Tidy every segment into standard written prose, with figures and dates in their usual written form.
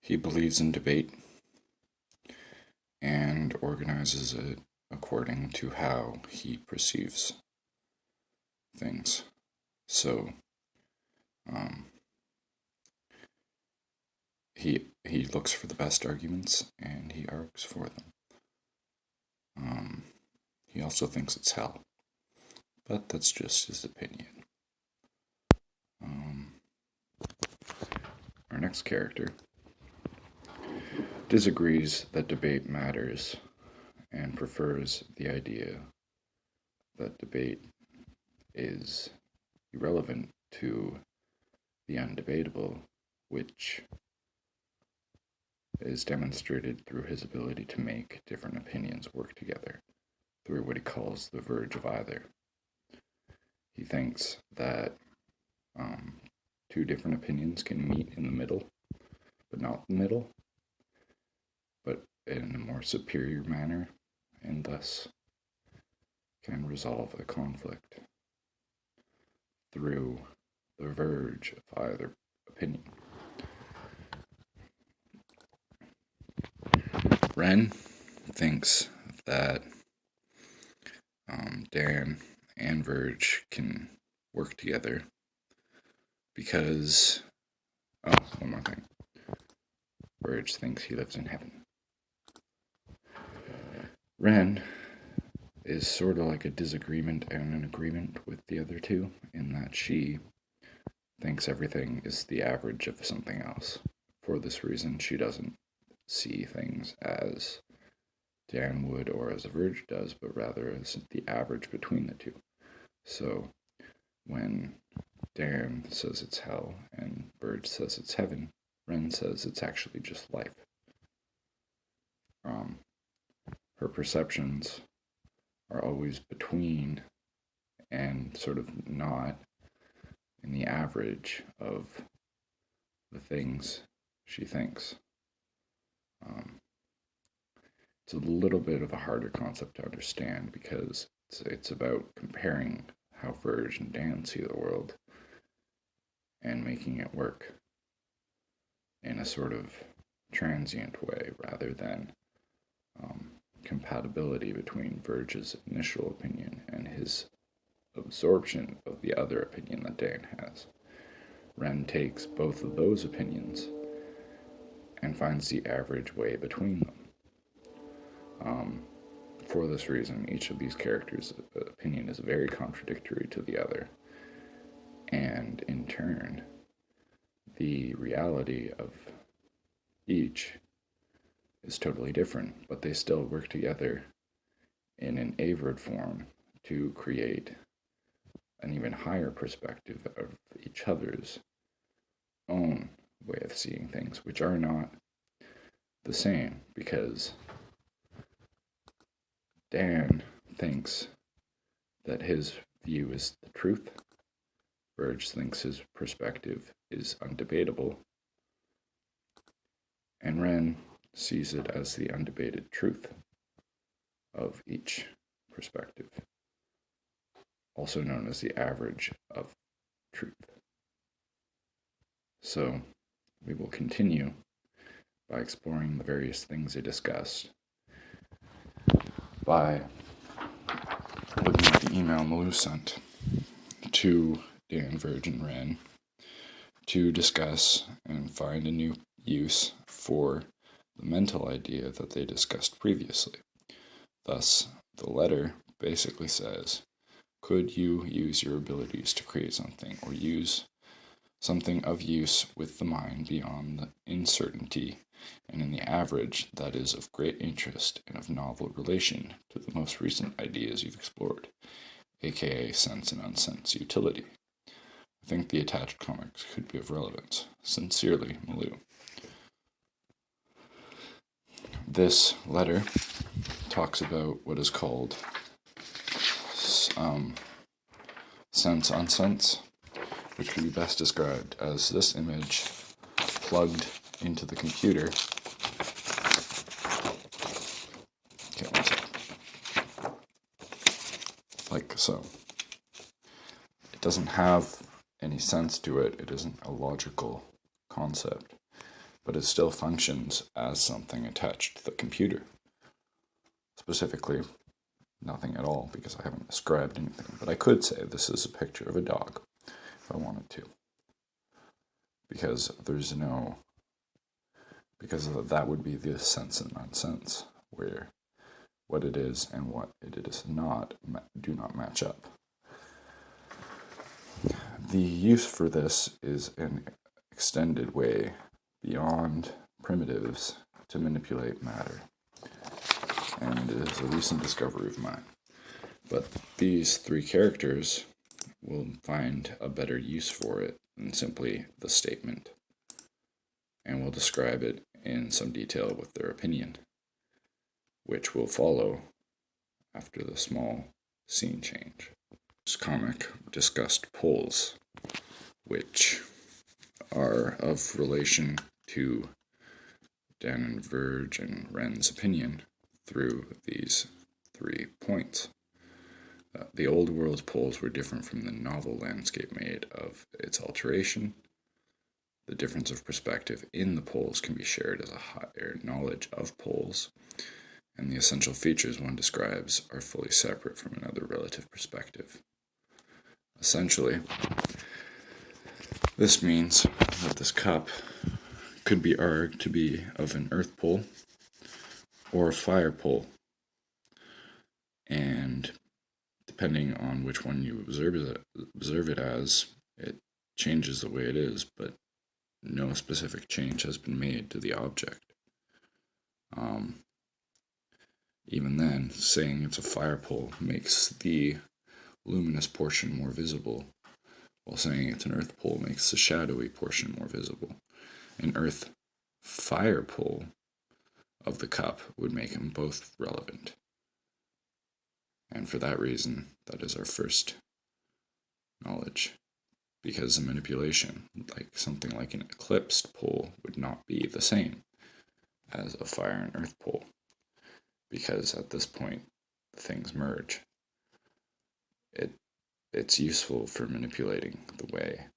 He believes in debate and organizes it according to how he perceives things. So, um, he looks for the best arguments and he argues for them. He also thinks it's hell, but that's just his opinion. Our next character disagrees that debate matters and prefers the idea that debate is irrelevant to the undebatable, which is demonstrated through his ability to make different opinions work together through what he calls the verge of either. He thinks that two different opinions can meet in the middle, but not the middle, but in a more superior manner, and thus can resolve a conflict through the verge of either opinion. Ren thinks that Dan and Verge can work together because, one more thing. Verge thinks he lives in heaven. Ren is sort of like a disagreement and an agreement with the other two in that she thinks everything is the average of something else. For this reason, she doesn't see things as Dan would or as a Verge does, but rather as the average between the two. So when Dan says it's hell and Verge says it's heaven, Ren says it's actually just life. Her perceptions are always between and sort of not in the average of the things she thinks. It's a little bit of a harder concept to understand because it's about comparing how Verge and Dan see the world and making it work in a sort of transient way rather than compatibility between Verge's initial opinion and his absorption of the other opinion that Dan has. Ren takes both of those opinions and finds the average way between them. For this reason, each of these characters' opinion is very contradictory to the other, and in turn, the reality of each is totally different, but they still work together in an average form to create an even higher perspective of each other's own way of seeing things, which are not the same, because Dan thinks that his view is the truth. Verge thinks his perspective is undebatable. And Ren sees it as the undebated truth of each perspective, also known as the average of truth. So we will continue by exploring the various things they discussed by looking at the email Malou sent to Dan, Verge, and Ren to discuss and find a new use for the mental idea that they discussed previously. Thus, the letter basically says, could you use your abilities to create something or use something of use with the mind beyond the uncertainty and in the average that is of great interest and of novel relation to the most recent ideas you've explored, aka sense and unsense utility. I think the attached comics could be of relevance. Sincerely, Malou. This letter talks about what is called sense unsense, which can be best described as this image plugged into the computer. Okay, one second. Like so. It doesn't have any sense to it. It isn't a logical concept. but it still functions as something attached to the computer. Specifically, nothing at all, because I haven't described anything, but I could say this is a picture of a dog, if I wanted to. Because that would be the sense and nonsense, where what it is and what it is not do not match up. The use for this is an extended way beyond primitives to manipulate matter, and it is a recent discovery of mine. But these three characters will find a better use for it than simply the statement, and will describe it in some detail with their opinion, which will follow after the small scene change. This comic discussed poles, which are of relation to Dan and Verge and Wren's opinion through these 3 points. The old world poles were different from the novel landscape made of its alteration. The difference of perspective in the poles can be shared as a higher knowledge of poles, and the essential features one describes are fully separate from another relative perspective. Essentially, this means that this cup could be argued to be of an earth pole or a fire pole, and depending on which one you observe it as, it changes the way it is, but no specific change has been made to the object. Even then, saying it's a fire pole makes the luminous portion more visible, while saying it's an earth pole makes the shadowy portion more visible. An earth fire pole of the cup would make them both relevant. And for that reason, that is our first knowledge. Because the manipulation, like something like an eclipsed pole, would not be the same as a fire and earth pole. Because at this point, things merge. It's useful for manipulating the way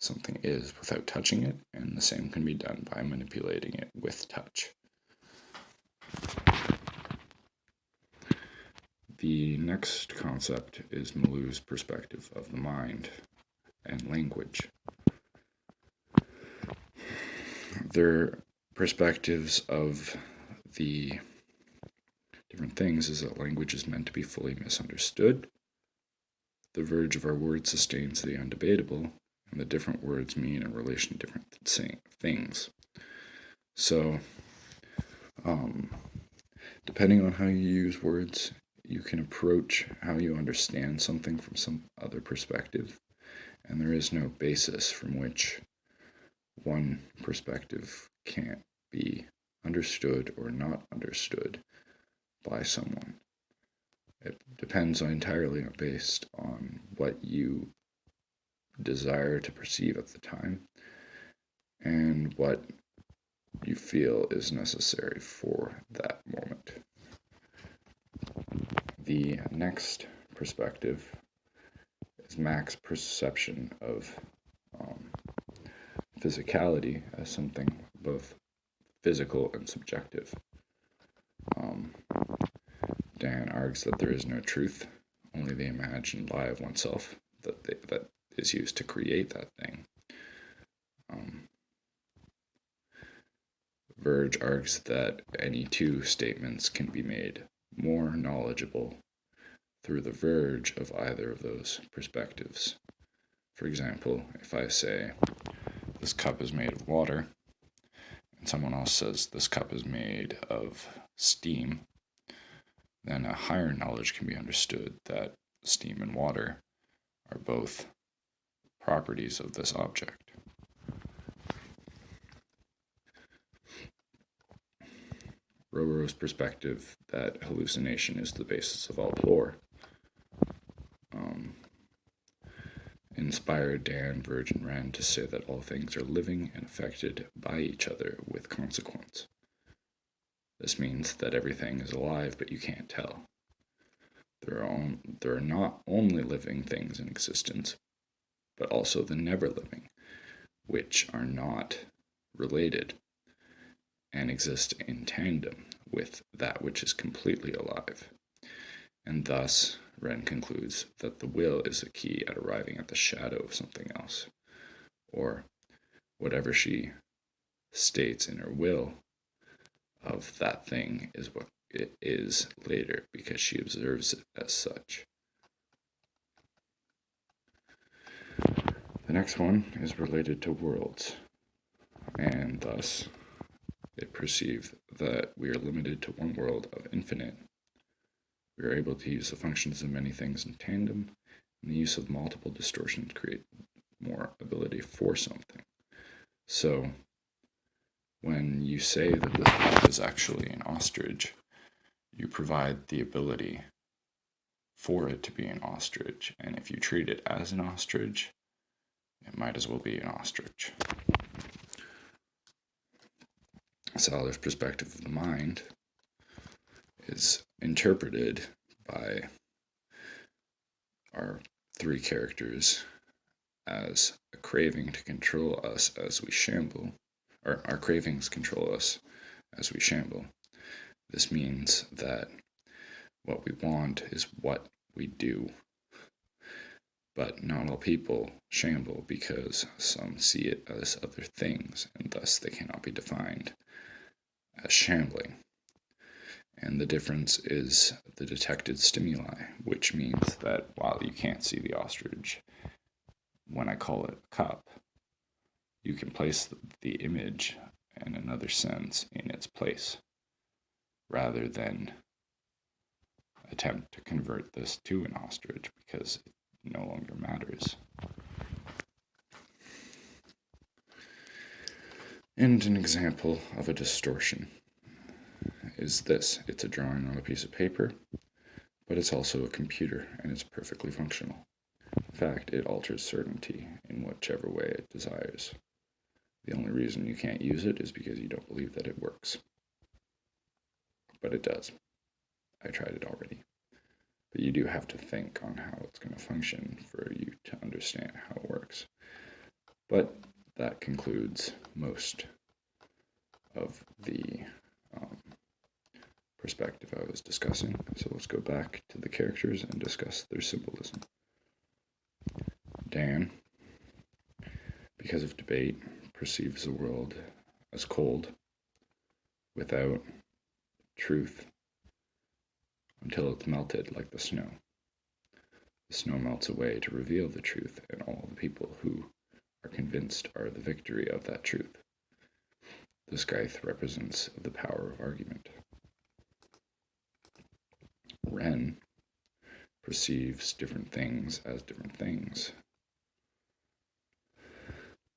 something is without touching it, and the same can be done by manipulating it with touch. The next concept is Malou's perspective of the mind and language. Their perspectives of the different things is that language is meant to be fully misunderstood. The verge of our words sustains the undebatable, and the different words mean in relation to different things. So, depending on how you use words, you can approach how you understand something from some other perspective, and there is no basis from which one perspective can't be understood or not understood by someone. It depends entirely based on what you desire to perceive at the time and what you feel is necessary for that moment. The next perspective is Mac's perception of physicality as something both physical and subjective. Dan argues that there is no truth, only the imagined lie of oneself that is used to create that thing. Verge argues that any two statements can be made more knowledgeable through the verge of either of those perspectives. For example, if I say, this cup is made of water, and someone else says, this cup is made of steam, then a higher knowledge can be understood that steam and water are both properties of this object. Roro's perspective that hallucination is the basis of all lore inspired Dan, Verge, and Wren to say that all things are living and affected by each other with consequence. This means that everything is alive, but you can't tell. There are not only living things in existence, but also the never-living, which are not related and exist in tandem with that which is completely alive. And thus, Wren concludes that the will is the key at arriving at the shadow of something else, or whatever she states in her will of that thing is what it is later, because she observes it as such. The next one is related to worlds, and thus it perceives that we are limited to one world of infinite. We are able to use the functions of many things in tandem, and the use of multiple distortions create more ability for something. So, when you say that this moth is actually an ostrich, you provide the ability for it to be an ostrich, and if you treat it as an ostrich, it might as well be an ostrich. Saller's perspective of the mind is interpreted by our three characters as a craving to control us as we shamble, or our cravings control us as we shamble. This means that what we want is what we do. But not all people shamble because some see it as other things, and thus they cannot be defined as shambling. And the difference is the detected stimuli, which means that while you can't see the ostrich, when I call it a cup, you can place the image in another sense in its place, rather than attempt to convert this to an ostrich because it no longer matters. And an example of a distortion is this. It's a drawing on a piece of paper, but it's also a computer, and it's perfectly functional. In fact, it alters certainty in whichever way it desires. The only reason you can't use it is because you don't believe that it works. But it does. I tried it already. But you do have to think on how it's going to function for you to understand how it works. But that concludes most of the perspective I was discussing. So let's go back to the characters and discuss their symbolism. Dan, because of debate, perceives the world as cold, without truth, until it's melted like the snow. The snow melts away to reveal the truth, and all the people who are convinced are the victory of that truth. The scythe represents the power of argument. Wren perceives different things as different things.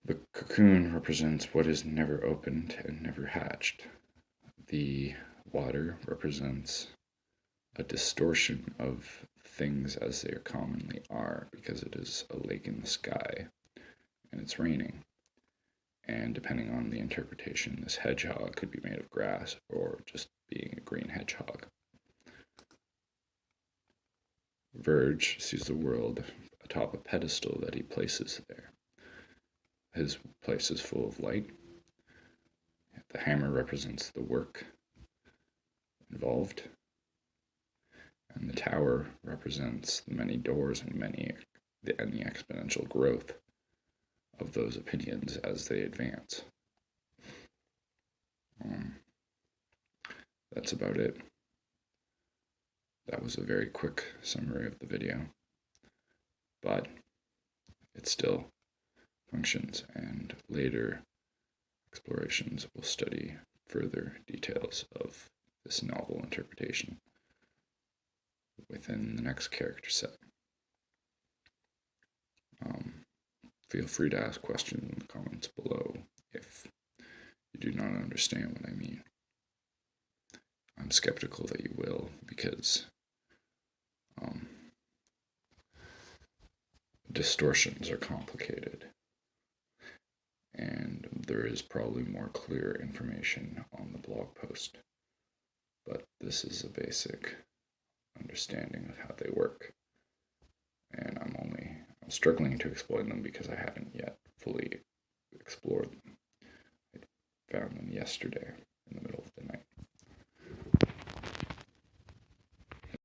The cocoon represents what is never opened and never hatched. The water represents a distortion of things as they commonly are, because it is a lake in the sky and it's raining. And depending on the interpretation, this hedgehog could be made of grass or just being a green hedgehog. Verge sees the world atop a pedestal that he places there. His place is full of light. The hammer represents the work involved. And the tower represents the many doors and the exponential growth of those opinions as they advance. That's about it. That was a very quick summary of the video, but it still functions, and later explorations will study further details of this novel interpretation within the next character set. Feel free to ask questions in the comments below if you do not understand what I mean. I'm skeptical that you will, because distortions are complicated, and there is probably more clear information on the blog post, but this is a basic understanding of how they work, and I'm struggling to explain them because I haven't yet fully explored them. I found them yesterday.